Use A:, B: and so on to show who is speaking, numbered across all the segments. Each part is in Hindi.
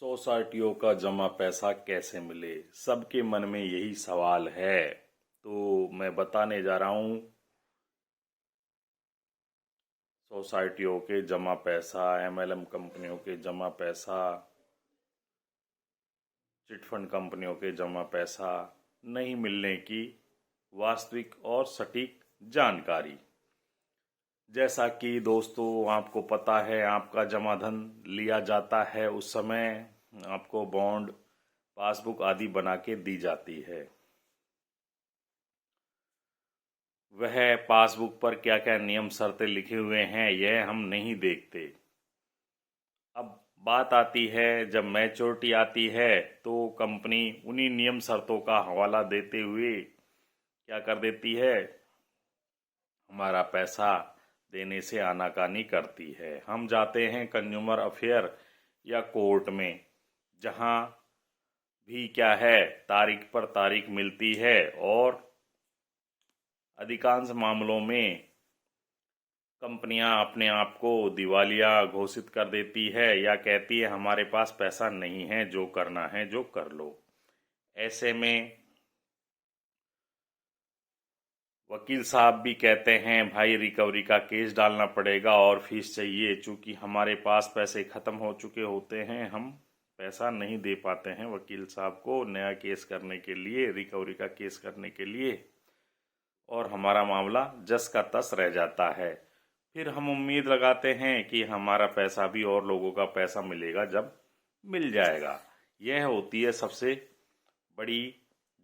A: सोसाइटियों का जमा पैसा कैसे मिले, सबके मन में यही सवाल है। तो मैं बताने जा रहा हूँ सोसाइटियों के जमा पैसा, एमएलएम कंपनियों के जमा पैसा, चिटफंड कंपनियों के जमा पैसा नहीं मिलने की वास्तविक और सटीक जानकारी। जैसा कि दोस्तों आपको पता है, आपका जमा धन लिया जाता है, उस समय आपको बॉन्ड, पासबुक आदि बना के दी जाती है। वह पासबुक पर क्या क्या नियम शर्तें लिखे हुए हैं यह हम नहीं देखते। अब बात आती है जब मैच्योरिटी आती है तो कंपनी उन्हीं नियम शर्तों का हवाला देते हुए क्या कर देती है, हमारा पैसा देने से आनाकानी करती है। हम जाते हैं कंज्यूमर अफेयर या कोर्ट में, जहां भी क्या है तारीख पर तारीख मिलती है और अधिकांश मामलों में कंपनियां अपने आप को दिवालिया घोषित कर देती है या कहती है हमारे पास पैसा नहीं है, जो करना है जो कर लो। ऐसे में वकील साहब भी कहते हैं भाई रिकवरी का केस डालना पड़ेगा और फीस चाहिए, चूंकि हमारे पास पैसे खत्म हो चुके होते हैं, हम पैसा नहीं दे पाते हैं वकील साहब को नया केस करने के लिए, रिकवरी का केस करने के लिए, और हमारा मामला जस का तस रह जाता है। फिर हम उम्मीद लगाते हैं कि हमारा पैसा भी और लोगों का पैसा मिलेगा जब मिल जाएगा। यह होती है सबसे बड़ी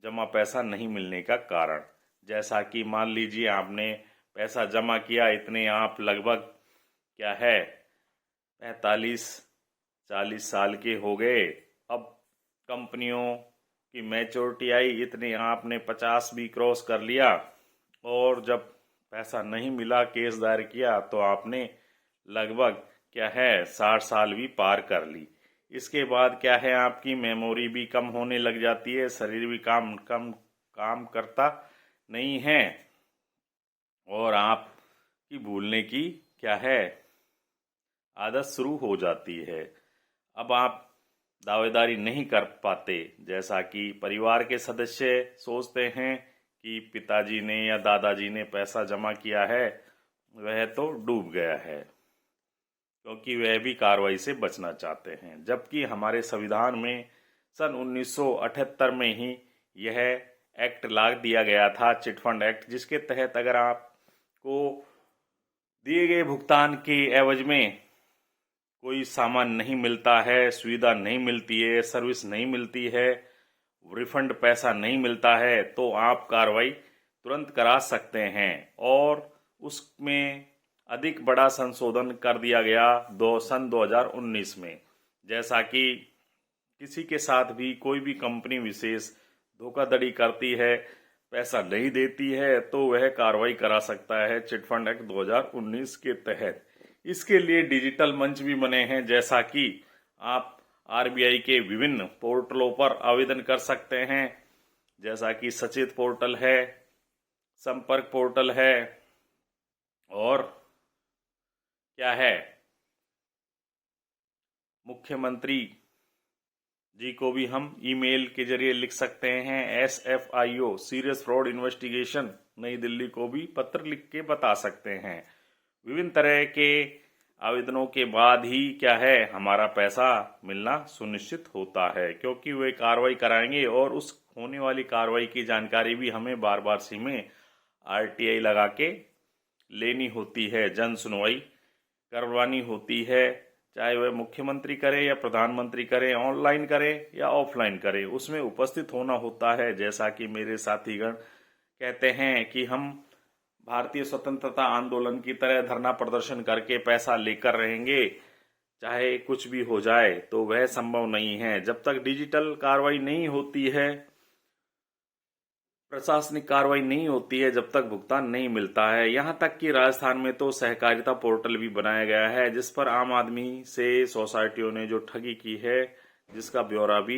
A: जमा पैसा नहीं मिलने का कारण। जैसा कि मान लीजिए आपने पैसा जमा किया, इतने आप लगभग क्या है 45-40 साल के हो गए। अब कंपनियों की मैच्योरिटी आई, इतने आपने 50 भी क्रॉस कर लिया और जब पैसा नहीं मिला, केस दायर किया, तो आपने लगभग क्या है 60 साल भी पार कर ली। इसके बाद क्या है आपकी मेमोरी भी कम होने लग जाती है, शरीर भी काम करता नहीं है और आप की भूलने की क्या है आदत शुरू हो जाती है। अब आप दावेदारी नहीं कर पाते। जैसा कि परिवार के सदस्य सोचते हैं कि पिताजी ने या दादाजी ने पैसा जमा किया है, वह तो डूब गया है, क्योंकि वह भी कार्रवाई से बचना चाहते हैं। जबकि हमारे संविधान में सन 1978 में ही यह एक्ट ला दिया गया था, चिटफंड एक्ट, जिसके तहत अगर आपको दिए गए भुगतान के एवज में कोई सामान नहीं मिलता है, सुविधा नहीं मिलती है, सर्विस नहीं मिलती है, रिफंड पैसा नहीं मिलता है, तो आप कार्रवाई तुरंत करा सकते हैं। और उसमें अधिक बड़ा संशोधन कर दिया गया सन 2019 में। जैसा कि किसी के साथ भी कोई भी कंपनी विशेष धोखाधड़ी करती है, पैसा नहीं देती है, तो वह कार्रवाई करा सकता है चिटफंड एक्ट 2019 के तहत। इसके लिए डिजिटल मंच भी बने हैं, जैसा कि आप आरबीआई के विभिन्न पोर्टलों पर आवेदन कर सकते हैं, जैसा कि सचेत पोर्टल है, संपर्क पोर्टल है, और क्या है मुख्यमंत्री जी को भी हम ईमेल के जरिए लिख सकते हैं। SFIO सीरियस फ्रॉड इन्वेस्टिगेशन नई दिल्ली को भी पत्र लिख के बता सकते हैं। विभिन्न तरह के आवेदनों के बाद ही क्या है हमारा पैसा मिलना सुनिश्चित होता है, क्योंकि वे कार्रवाई कराएंगे और उस होने वाली कार्रवाई की जानकारी भी हमें बार बार में RTI लगा के लेनी होती है, जन सुनवाई करवानी होती है, चाहे वह मुख्यमंत्री करे या प्रधानमंत्री करे, ऑनलाइन करे या ऑफलाइन करे, उसमें उपस्थित होना होता है। जैसा कि मेरे साथीगण कहते हैं कि हम भारतीय स्वतंत्रता आंदोलन की तरह धरना प्रदर्शन करके पैसा लेकर रहेंगे चाहे कुछ भी हो जाए, तो वह संभव नहीं है। जब तक डिजिटल कार्रवाई नहीं होती है, प्रशासनिक कार्रवाई नहीं होती है, जब तक भुगतान नहीं मिलता है। यहां तक कि राजस्थान में तो सहकारिता पोर्टल भी बनाया गया है, जिस पर आम आदमी से सोसाइटियों ने जो ठगी की है, जिसका ब्यौरा भी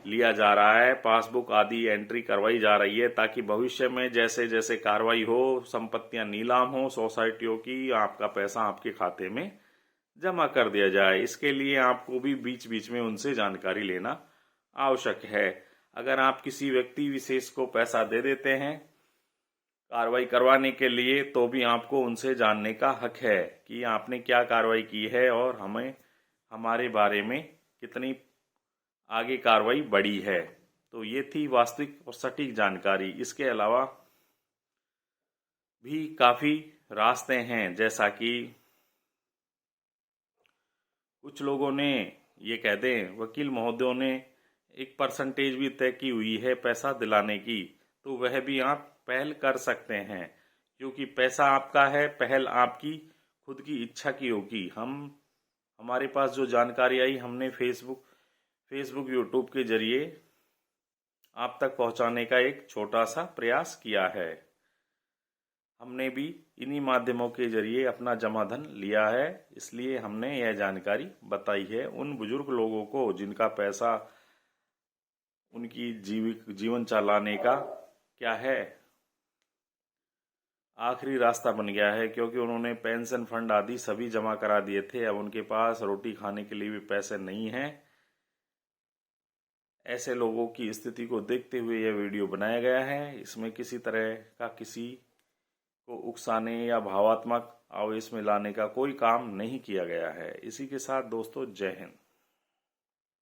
A: लिया जा रहा है, पासबुक आदि एंट्री करवाई जा रही है, ताकि भविष्य में जैसे जैसे कार्रवाई हो, संपत्तियां नीलाम हो सोसाइटियों की, आपका पैसा आपके खाते में जमा कर दिया जाए। इसके लिए आपको भी बीच बीच में उनसे जानकारी लेना आवश्यक है। अगर आप किसी व्यक्ति विशेष को पैसा दे देते हैं कार्रवाई करवाने के लिए, तो भी आपको उनसे जानने का हक है कि आपने क्या कार्रवाई की है और हमें हमारे बारे में कितनी आगे कार्रवाई बढ़ी है। तो ये थी वास्तविक और सटीक जानकारी। इसके अलावा भी काफ़ी रास्ते हैं, जैसा कि कुछ लोगों ने ये कह दें वकील महोदयों ने एक परसेंटेज भी तय की हुई है पैसा दिलाने की, तो वह भी आप पहल कर सकते हैं, क्योंकि पैसा आपका है, पहल आपकी खुद की इच्छा की होगी। हमारे पास जो जानकारी आई हमने फेसबुक यूट्यूब के जरिए आप तक पहुंचाने का एक छोटा सा प्रयास किया है। हमने भी इन्हीं माध्यमों के जरिए अपना जमा धन लिया है, इसलिए हमने यह जानकारी बताई है उन बुजुर्ग लोगों को जिनका पैसा उनकी जीवन चलाने का क्या है आखिरी रास्ता बन गया है, क्योंकि उन्होंने पेंशन फंड आदि सभी जमा करा दिए थे। अब उनके पास रोटी खाने के लिए भी पैसे नहीं हैं। ऐसे लोगों की स्थिति को देखते हुए यह वीडियो बनाया गया है। इसमें किसी तरह का किसी को उकसाने या भावात्मक आवेश में लाने का कोई काम नहीं किया गया है। इसी के साथ दोस्तों, जय हिंद।